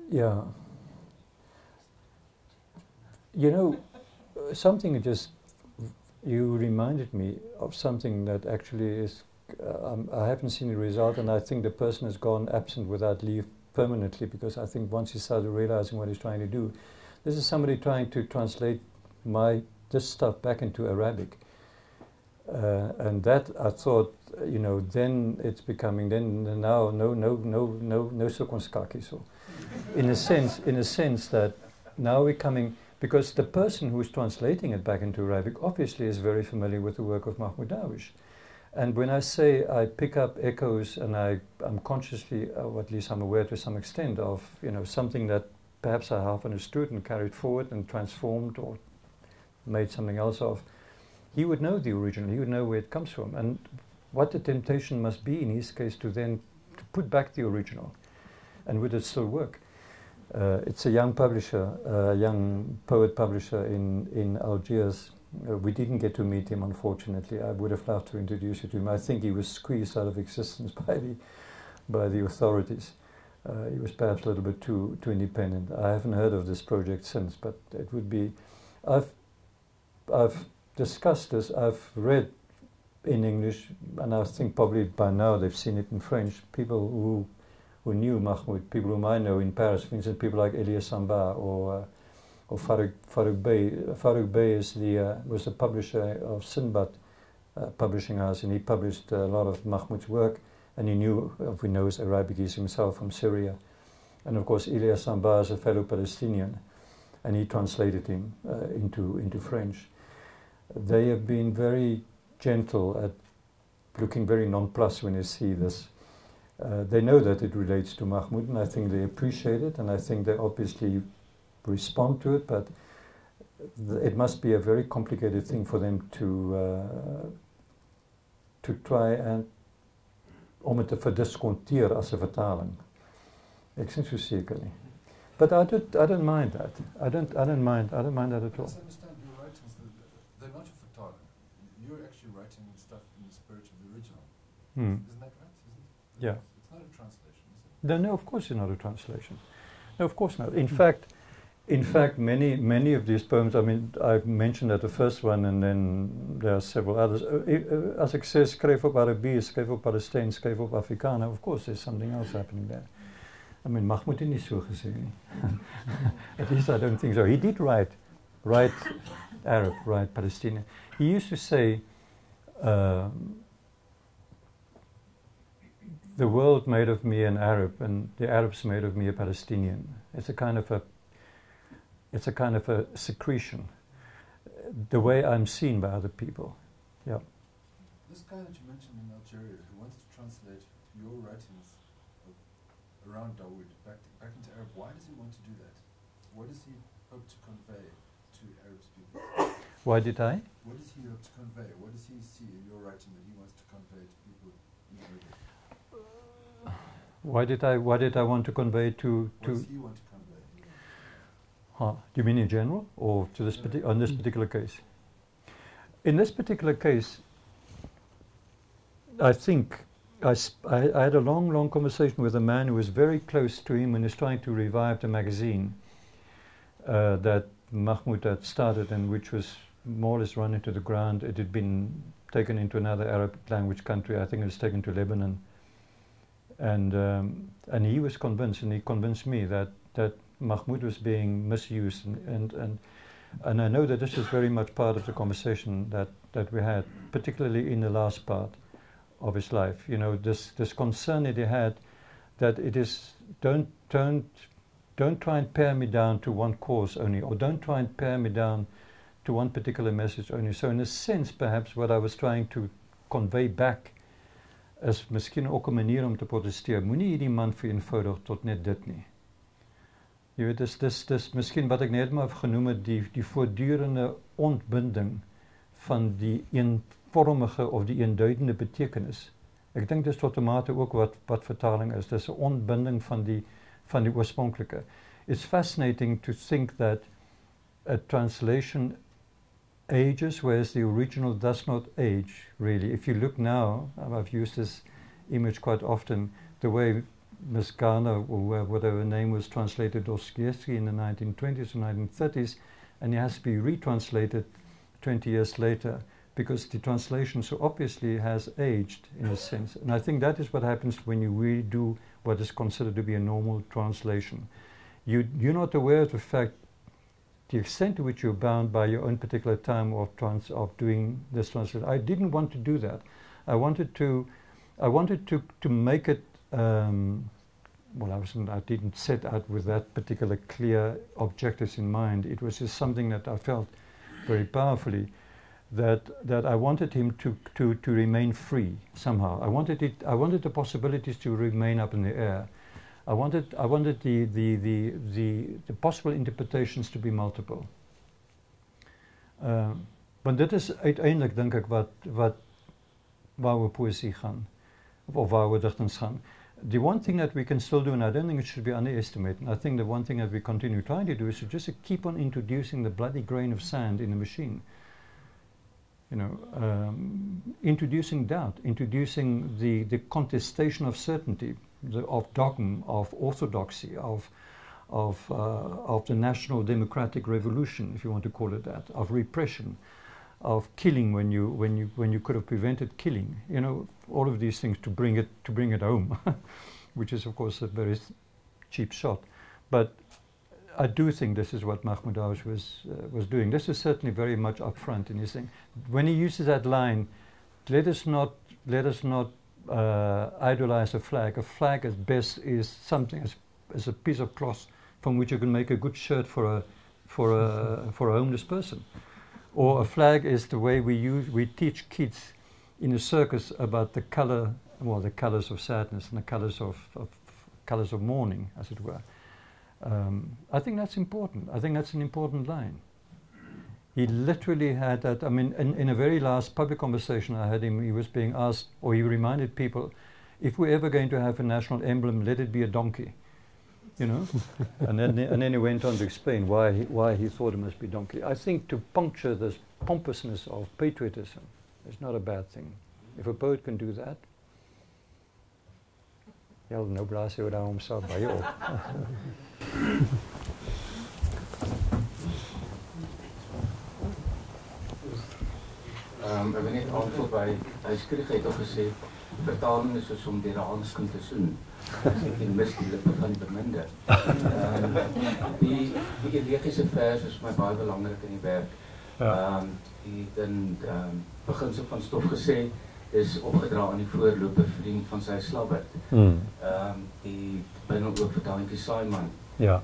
Yeah. You know, something just, you reminded me of something that actually is, I haven't seen the result, and I think the person has gone absent without leave permanently, because I think once he started realizing what he's trying to do, this is somebody trying to translate this stuff back into Arabic. And that I thought, you know, then it's becoming, then now no circumskaki. So in a sense that now we're coming, because the person who's translating it back into Arabic obviously is very familiar with the work of Mahmoud Darwish. And when I say I pick up echoes, and I'm consciously, or at least I'm aware to some extent of, you know, something that perhaps I half understood and carried forward and transformed or made something else of, he would know the original, he would know where it comes from. And what the temptation must be in his case to then to put back the original. And would it still work? It's a young publisher, a young poet publisher in Algiers. We didn't get to meet him, unfortunately. I would have loved to introduce you to him. I think he was squeezed out of existence by the authorities. He was perhaps a little bit too independent. I haven't heard of this project since, but it would be. I've discussed this. I've read in English, and I think probably by now they've seen it in French. People who knew Mahmoud, people whom I know in Paris, for instance, people like Elias Samba or Pirogue Bey. Pirogue Bey was the publisher of Sinbad publishing house, and he published a lot of Mahmoud's work, and he knew, if we know, his Arabic, he's himself from Syria. And of course, Elias Samba is a fellow Palestinian, and he translated him into French. They have been very gentle at looking very nonplussed when they see this. They know that it relates to Mahmoud, and I think they appreciate it, and I think they obviously respond to it, but it must be a very complicated thing for them to try and om het te verdisconteer as 'n vertaling. Ek is nie so seker nie. But I don't mind that. I don't mind that at all. I understand your writings, they're not a vertaling. You're actually writing stuff in the spirit of the original. Isn't that right? Yeah. It's not a translation, is it? No, of course it's not a translation. No, of course not. In fact, many of these poems, I mean, I mentioned that the first one, and then there are several others. As ek sê, skryf op Arabies, skryf op Palestijn, skryf op Afrikaans, of course there's something else happening there. I mean, Mahmoud het nie so gesê nie. At least I don't think so. He did write Arab, write Palestinian. He used to say, the world made of me an Arab, and the Arabs made of me a Palestinian. It's a kind of a secretion, the way I'm seen by other people. Yeah. This guy that you mentioned in Algeria, who wants to translate your writings around Dawood back into Arab, why does he want to do that? What does he hope to convey to Arab people? Why did I? What does he hope to convey? What does he see in your writing that he wants to convey to people in Arabic? Why did I want to convey to? What does he want to convey? Do you mean in general, or to this on this particular case? In this particular case, I think I had a long conversation with a man who was very close to him and is trying to revive the magazine that Mahmoud had started, and which was more or less run into the ground. It had been taken into another Arab language country. I think it was taken to Lebanon. And he was convinced, and he convinced me that Mahmoud was being misused, and I know that this is very much part of the conversation that we had, particularly in the last part of his life. You know, this concern that he had, that it is don't try and pare me down to one cause only, or don't try and pare me down to one particular message only. So in a sense, perhaps what I was trying to convey back is miskien ook 'n manier om te protesteer. Moenie hierdie man vereenvoudig tot net dit nie. Jy weet, dis miskien wat ek net maar genoem het, die voortdurende ontbinding van die eenvormige of die eenduidende betekenis. Ek dink dis tot 'n mate ook wat vertaling is. Dis 'n ontbinding van die oorspronklike. It's fascinating to think that a translation ages, whereas the original does not age, really. If you look now, I've used this image quite often, the way Miss Garner, or whatever her name was, translated Dostoevsky in the 1920s or 1930s, and it has to be retranslated 20 years later because the translation so obviously has aged in a sense. And I think that is what happens when you redo what is considered to be a normal translation. You're not aware of the fact, the extent to which you're bound by your own particular time of doing this translation. I didn't want to do that. I wanted to make it. Well, I didn't set out with that particular clear objectives in mind. It was just something that I felt very powerfully, that I wanted him to remain free somehow. I wanted the possibilities to remain up in the air. I wanted the possible interpretations to be multiple. Want dit is uiteindelik dink ek waaroor poësie gaan, of waaroor digtings gaan. The one thing that we can still do, and I don't think it should be underestimated, and I think the one thing that we continue trying to do is to just keep on introducing the bloody grain of sand in the machine. You know, introducing doubt, introducing the contestation of certainty, of dogma, of orthodoxy, of the national democratic revolution, if you want to call it that, of repression, of killing when you could have prevented killing. You know, all of these things to bring it home, which is of course a very cheap shot. But I do think this is what Mahmoud Darwish was doing. This is certainly very much upfront in his thing. When he uses that line, let us not idolize a flag. A flag at best is something as a piece of cloth from which you can make a good shirt for a homeless person. Or a flag is the way we teach kids in a circus about the color, well, the colors of sadness and the colors of mourning, as it were. I think that's important. I think that's an important line. He literally had that. I mean, in a very last public conversation I had him, he was being asked, or he reminded people, if we're ever going to have a national emblem, let it be a donkey. You know, and then he went on to explain why he thought it must be donkey. I think to puncture this pompousness of patriotism is not a bad thing. If a poet can do that, ja, nou blaas jy daar homself baie op. Ek wil net aanvul by hy skryf het al gesê vertaling is soos om die raanskoen te soen. Ek mis die lippe van die beminde. Die elegiese vers is my baie belangrik in die werk. Die beginsel van stof gesê is opgedra aan die voorloper vriend van sy slabbert. Die binne ook vertaling die Saaiman. Ja.